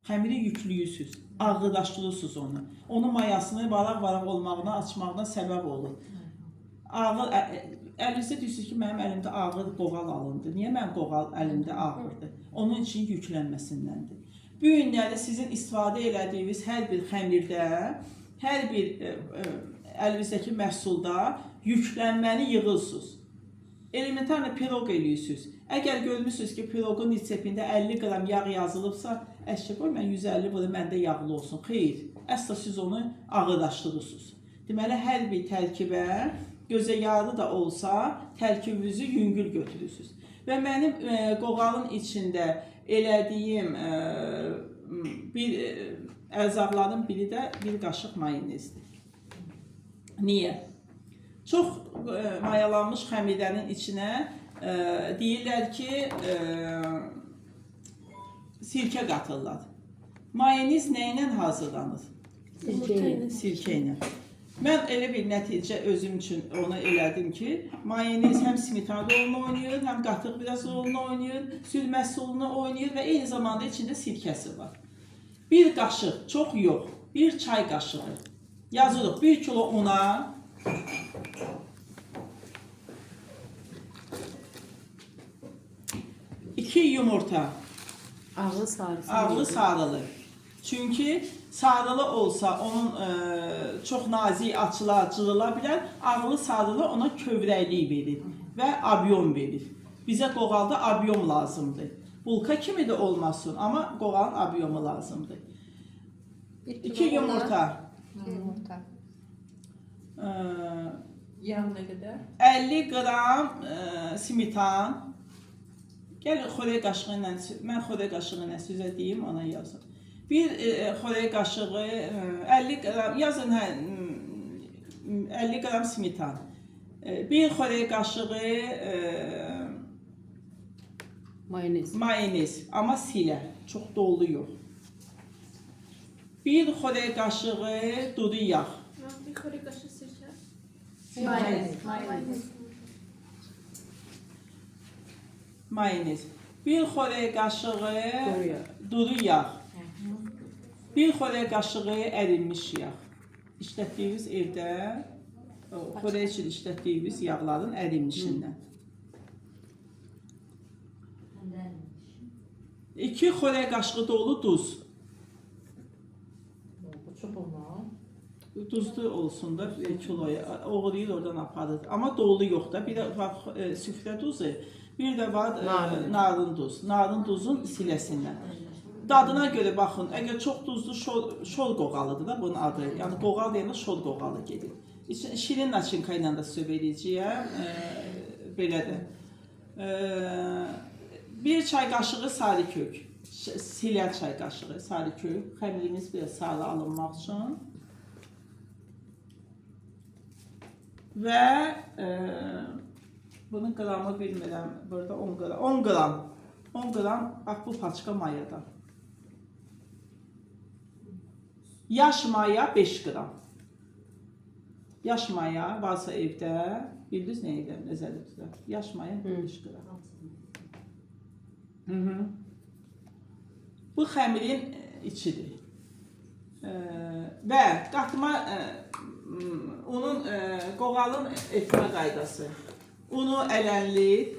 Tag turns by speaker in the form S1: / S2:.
S1: xəmiri yüklüyürsünüz, ağırlaşdırırsınız onu. Onun mayasını varaq-varaq olmağına, açmağına səbəb olur. Ağır, əlinizdə deyirsiniz ki, mənim əlimdə ağır qoğal alındı. Niyə mənim qoğal əlimdə ağırdır? Onun için yüklənməsindəndir. Bu günlərdə sizin istifadə elədiyiniz hər bir xəmirdə, hər bir əlinizdəki məhsulda yüklənməni yığırsınız. Elementarla piroq eləyirsiniz. Əgər görmürsünüz ki, piroqun reseptində 50 qram yağ yazılıbsa, əşkə qoy, mən 150 bunu məndə yağlı olsun. Xeyr, əsla siz onu ağırlaşdırırsınız. Deməli, hər bir tərkibə, gözə yağlı da olsa, tərkibinizi yüngül götürürsünüz. Və mənim qoğalın içində elədiyim ərzaqların biri də bir qaşıq mayonezdir. Niyə? Çox mayalanmış xəmirlərin içinə deyirlər ki, sirkə qatırlar. Mayonez nə ilə hazırlanır? Sirkə ilə. Mən elə bir nəticə özüm üçün onu elədim ki, mayonez həm smetana rolunu oynayır, həm qatıq biraz rolunu oynayır, sürməsi rolunu oynayır və eyni zamanda içində sirkəsi var. Bir qaşıq, çox yox, bir çay qaşığı yazırıq 1 kilo una, 2 yumurta, ağlı sarılı. Çünkü sarılı olsa onun çox nazik açılar, cırıla bilər. Ağlı sarılı ona kövrəklik verir və abyon verir. Bizə qoğalda abyon lazımdır. Bulka kimi də olmasın, amma qoğalın abyomu lazımdır. 2 yumurta.
S2: Yağ nə qədər?
S1: 50 qram smetan. Gəlin xörək qaşığı ilə, mən xörək qaşığı ilə sizə deyim, ona yazın. Bir xörək qaşığı, 50 qram, yazın 50 qram smetan. Bir xörək qaşığı mayonez, amma silə, çox dolu yox. Bir xörək qaşığı duru yağ.
S3: Bir xörək qaşığı sirkə.
S1: Mayonez. Bir xörək qaşığı duru yağ. Bir xörək qaşığı ərinmiş yağ. İşlətdiyiniz evdə xörək üçün işlətdiyiniz yağların ərinmişindən. 2 xörək qaşığı dolu duz.
S2: Çox olmaz.
S1: Duzlu olsun da kiloya. Oğurlayır oradan aparır. Amma dolu yox da. Bir də var süfrə duzu, bir də var narın duz. Narın duzun siləsindən. Dadına göre baxın, əgər çox duzlu şol qoğalıdır da bunun adı. Yəni qoğal deyəndə şol qoğalı gedir. Şirin naçinka ilə də söyləyəcəyəm. Belədir. Bir çay qaşığı sarı kök. Silə çay qaşığı sarı kök. Xəmirimiz biraz sarı alınmaq üçün. Və bunun qramı bilmirəm. Burada 10 qram. 10 qram. 10 qram bax bu paçka mayadan. Yaş maya 5 qram. Yaş maya varsa evdə, bildiniz nə edirəm, nəzərdə tutaq. Yaş maya 5 qram. Bu xəmirin içidir. Və qatma unun qoğalın etmə qaydası. Unu ələnli